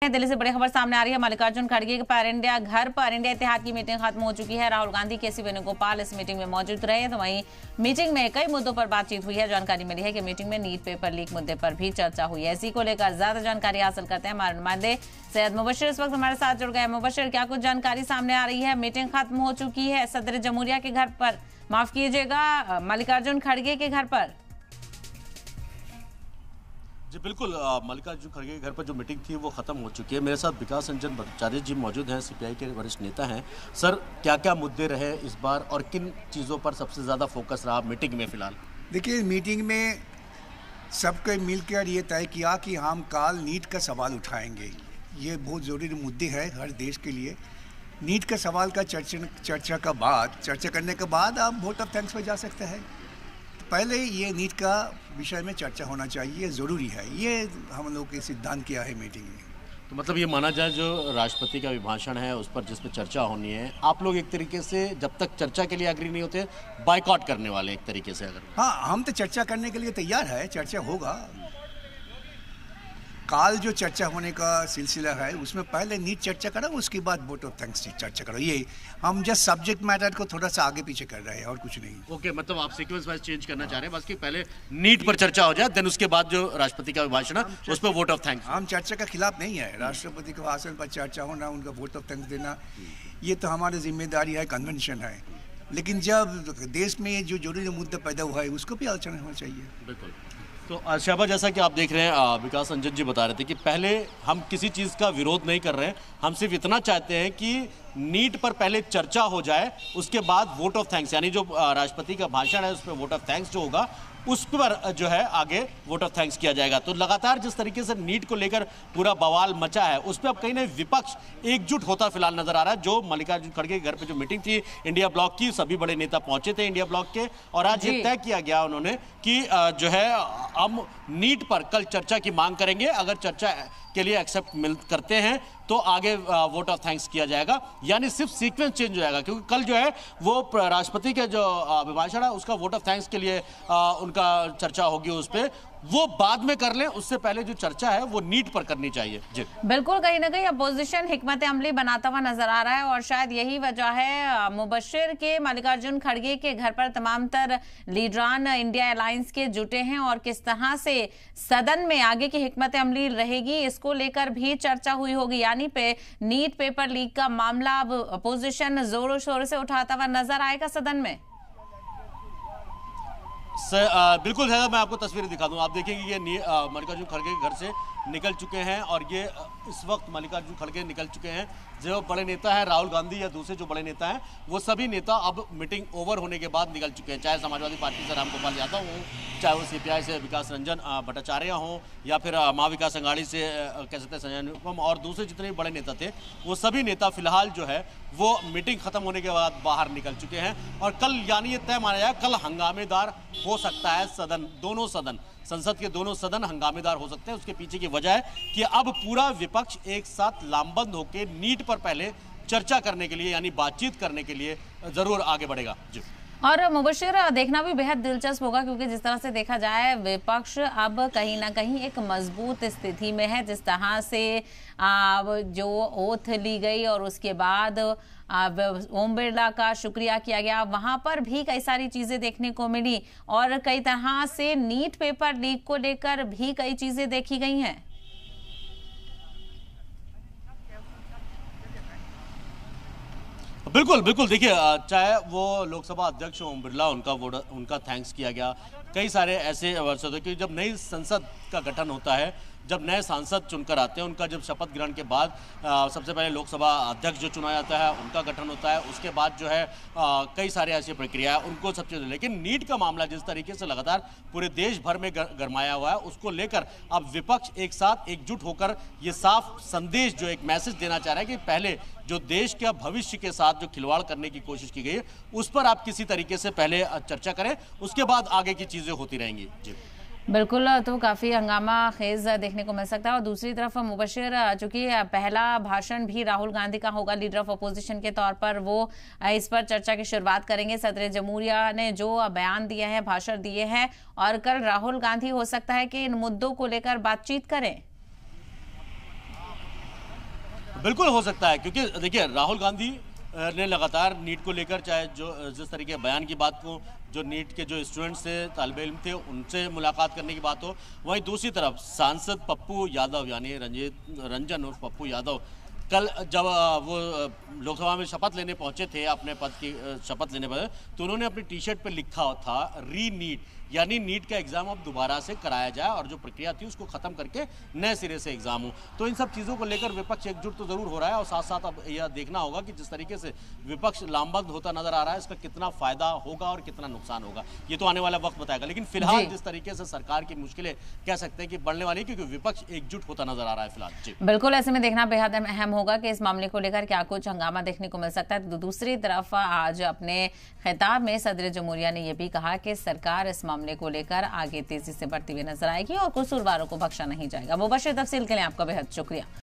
दिल्ली से बड़ी खबर सामने आ रही है। मल्लिकार्जुन खड़गे पर इंडिया घर पर इंडिया इत्तेहाद की मीटिंग खत्म हो चुकी है। राहुल गांधी, केसी वेणुगोपाल इस मीटिंग में मौजूद रहे। तो वहीं मीटिंग में कई मुद्दों पर बातचीत हुई है। जानकारी मिली है कि मीटिंग में नीट पेपर लीक मुद्दे पर भी चर्चा हुई है। इसी को लेकर ज्यादा जानकारी हासिल करते हैं हमारे नुमाइंदे सैयद मुबशिर इस वक्त हमारे साथ जुड़ गए। मुबशिर, क्या कुछ जानकारी सामने आ रही है? मीटिंग खत्म हो चुकी है सदर जमहूरिया के घर पर, माफ कीजिएगा मल्लिकार्जुन खड़गे के घर पर। जी बिल्कुल, मल्लिकार्जुन खड़गे के घर पर जो मीटिंग थी वो खत्म हो चुकी है। मेरे साथ विकास रंजन भट्टाचार्य जी मौजूद हैं, सीपीआई के वरिष्ठ नेता हैं। सर, क्या क्या मुद्दे रहे इस बार और किन चीज़ों पर सबसे ज़्यादा फोकस रहा मीटिंग में फिलहाल? देखिए, मीटिंग में सबके मिलकर ये तय किया कि हम कल नीट का सवाल उठाएंगे। ये बहुत ज़रूरी मुद्दे हैं हर देश के लिए। नीट का सवाल का चर्चा करने के बाद आप वोट ऑफ थैंक्स पर जा सकते हैं। पहले ये नीट का विषय में चर्चा होना चाहिए, ज़रूरी है। ये हम लोग के सिद्धांत किया है मीटिंग में। तो मतलब ये माना जाए जो राष्ट्रपति का अभिभाषण है उस पर जिस पर चर्चा होनी है, आप लोग एक तरीके से जब तक चर्चा के लिए एग्री नहीं होते बायकॉट करने वाले एक तरीके से? अगर हाँ, हम तो चर्चा करने के लिए तैयार है, चर्चा होगा। काल जो चर्चा होने का सिलसिला है उसमें पहले नीट चर्चा करो, उसके बाद वोट ऑफ थैंक्स चर्चा करो। ये हम जस्ट सब्जेक्ट मैटर को थोड़ा सा आगे पीछे कर रहे हैं और कुछ नहीं। ओके, मतलब आप सीक्वेंस वाइज चेंज करना चाह रहे हैं, बस कि पहले नीट पर चर्चा हो जाए, देन उसके बाद जो राष्ट्रपति का अभिभाषण है उस पर वोट ऑफ थैंक्स। हम चर्चा के खिलाफ नहीं है। राष्ट्रपति के भाषण पर चर्चा होना, उनका वोट ऑफ थैंक्स देना, ये तो हमारी जिम्मेदारी है, कन्वेंशन है। लेकिन जब देश में जो जरूरी मुद्दा पैदा हुआ है उसको भी आलोचना होना चाहिए। बिल्कुल। तो शहबाज, जैसा कि आप देख रहे हैं, विकास रंजन जी बता रहे थे कि पहले हम किसी चीज़ का विरोध नहीं कर रहे हैं, हम सिर्फ इतना चाहते हैं कि नीट पर पहले चर्चा हो जाए, उसके बाद वोट ऑफ थैंक्स, यानी जो राष्ट्रपति का भाषण है उस पर वोट ऑफ थैंक्स जो होगा उस पर जो है आगे वोट ऑफ थैंक्स किया जाएगा। तो लगातार जिस तरीके से नीट को लेकर पूरा बवाल मचा है उस पर अब कहीं ना विपक्ष एकजुट होता फिलहाल नजर आ रहा है। जो मल्लिकार्जुन खड़गे के घर पे जो मीटिंग थी इंडिया ब्लॉक की, सभी बड़े नेता पहुंचे थे इंडिया ब्लॉक के, और आज ये तय किया गया उन्होंने कि जो है हम नीट पर कल चर्चा की मांग करेंगे। अगर चर्चा के लिए एक्सेप्ट करते हैं तो आगे वोट ऑफ थैंक्स किया जाएगा, यानी सिर्फ सीक्वेंस चेंज हो जाएगा। क्योंकि कल जो है वो राष्ट्रपति के जो अभिभाषण है उसका वोट ऑफ थैंक्स के लिए उनका चर्चा होगी, उस पर वो बाद में कर लें, उससे पहले जो चर्चा है वो नीट पर करनी चाहिए। जी बिल्कुल, कहीं ना कहीं अपोजिशन हिकमत अमली बनाता हुआ नजर आ रहा है और शायद यही वजह है मुबशिर के मल्लिकार्जुन खड़गे के घर पर तमाम तर लीडरान इंडिया अलायंस के जुटे हैं और किस तरह से सदन में आगे की हिकमत अमली रहेगी इसको लेकर भी चर्चा हुई होगी। यानी पे नीट पेपर लीक का मामला अब अपोजिशन जोरों शोरों से उठाता हुआ नजर आएगा सदन में। बिल्कुल है, मैं आपको तस्वीरें दिखा दूं। आप देखेंगे ये मल्लिकार्जुन खड़गे के घर से निकल चुके हैं और ये इस वक्त मल्लिकार्जुन खड़गे निकल चुके हैं। जो बड़े नेता हैं राहुल गांधी या दूसरे जो बड़े नेता हैं वो सभी नेता अब मीटिंग ओवर होने के बाद निकल चुके हैं। चाहे समाजवादी पार्टी से रामगोपाल यादव हों, चाहे वो सीपीआई से विकास रंजन भट्टाचार्य हों, या फिर महाविकास अघाड़ी से कह सकते हैं संजय निरुपम और दूसरे जितने भी बड़े नेता थे, वो सभी नेता फिलहाल जो है वो मीटिंग खत्म होने के बाद बाहर निकल चुके हैं। और कल यानी ये तय माना जाए कल हंगामेदार हो सकता है सदन, दोनों सदन, संसद के दोनों सदन हंगामेदार हो सकते हैं। उसके पीछे की वजह है कि अब पूरा विपक्ष एक साथ लामबंद होकर नीट पर पहले चर्चा करने के लिए यानी बातचीत करने के लिए जरूर आगे बढ़ेगा। जी और मुबशिर, देखना भी बेहद दिलचस्प होगा क्योंकि जिस तरह से देखा जाए विपक्ष अब कहीं ना कहीं एक मजबूत स्थिति में है। जिस तरह से जो ओथ ली गई और उसके बाद ओम बिरला का शुक्रिया किया गया, वहां पर भी कई सारी चीजें देखने को मिली और कई तरह से नीट पेपर लीक को लेकर भी कई चीजें देखी गई हैं। बिल्कुल बिल्कुल, देखिए चाहे वो लोकसभा अध्यक्ष ओम बिरला, उनका थैंक्स किया गया। कई सारे ऐसे अवसर होते हैं कि जब नई संसद का गठन होता है, जब नए सांसद चुनकर आते हैं, उनका जब शपथ ग्रहण के बाद सबसे पहले लोकसभा अध्यक्ष जो चुना जाता है उनका गठन होता है। उसके बाद जो है कई सारे ऐसी प्रक्रिया है, उनको सब चीज़ें। लेकिन नीट का मामला जिस तरीके से लगातार पूरे देश भर में गरमाया हुआ है, उसको लेकर अब विपक्ष एक साथ एकजुट होकर ये साफ संदेश जो एक मैसेज देना चाह रहा है कि पहले जो देश के भविष्य के साथ जो खिलवाड़ करने की कोशिश की गई है उस पर आप किसी तरीके से पहले चर्चा करें, उसके बाद आगे की चीज़ें होती रहेंगी। जी बिल्कुल, तो काफ़ी हंगामा खेज देखने को मिल सकता है। और दूसरी तरफ मुबशिर, चूंकि पहला भाषण भी राहुल गांधी का होगा लीडर ऑफ अपोजिशन के तौर पर, वो इस पर चर्चा की शुरुआत करेंगे। सदर जमहूरिया ने जो बयान दिया है, भाषण दिए हैं, और कल राहुल गांधी हो सकता है कि इन मुद्दों को लेकर बातचीत करें। बिल्कुल हो सकता है, क्योंकि देखिए राहुल गांधी ने लगातार नीट को लेकर, चाहे जो जिस तरीके के बयान की बात को, जो नीट के जो स्टूडेंट्स थे, तालिब इल्म थे, उनसे मुलाकात करने की बात हो, वहीं दूसरी तरफ सांसद पप्पू यादव यानी रंजन और पप्पू यादव कल जब वो लोकसभा में शपथ लेने पहुंचे थे, अपने पद की शपथ लेने पर, तो उन्होंने अपनी टी शर्ट पर लिखा था री नीट, यानी नीट का एग्जाम अब दोबारा से कराया जाए और जो प्रक्रिया थी उसको खत्म करके नए सिरे से एग्जाम हो। तो इन सब चीज़ों को लेकर विपक्ष एकजुट तो जरूर हो रहा है, और साथ साथ अब यह देखना होगा कि जिस तरीके से विपक्ष लामबंद होता नजर आ रहा है, इसका कितना फायदा होगा और कितना नुकसान होगा, ये तो आने वाला वक्त बताएगा। लेकिन फिलहाल जिस तरीके से सरकार की मुश्किलें कह सकते हैं कि बढ़ने वाली, क्योंकि विपक्ष एकजुट होता नजर आ रहा है फिलहाल। जी बिल्कुल, ऐसे में देखना बेहद अहम होगा कि इस मामले को लेकर क्या कुछ हंगामा देखने को मिल सकता है। तो दूसरी तरफ आज अपने खिताब में सदर जमहूरिया ने यह भी कहा कि सरकार इस मामले को लेकर आगे तेजी से बढ़ती हुई नजर आएगी और कसूरवारों को बख्शा नहीं जाएगा। मुबश्शिर, तफसील के लिए आपका बेहद शुक्रिया।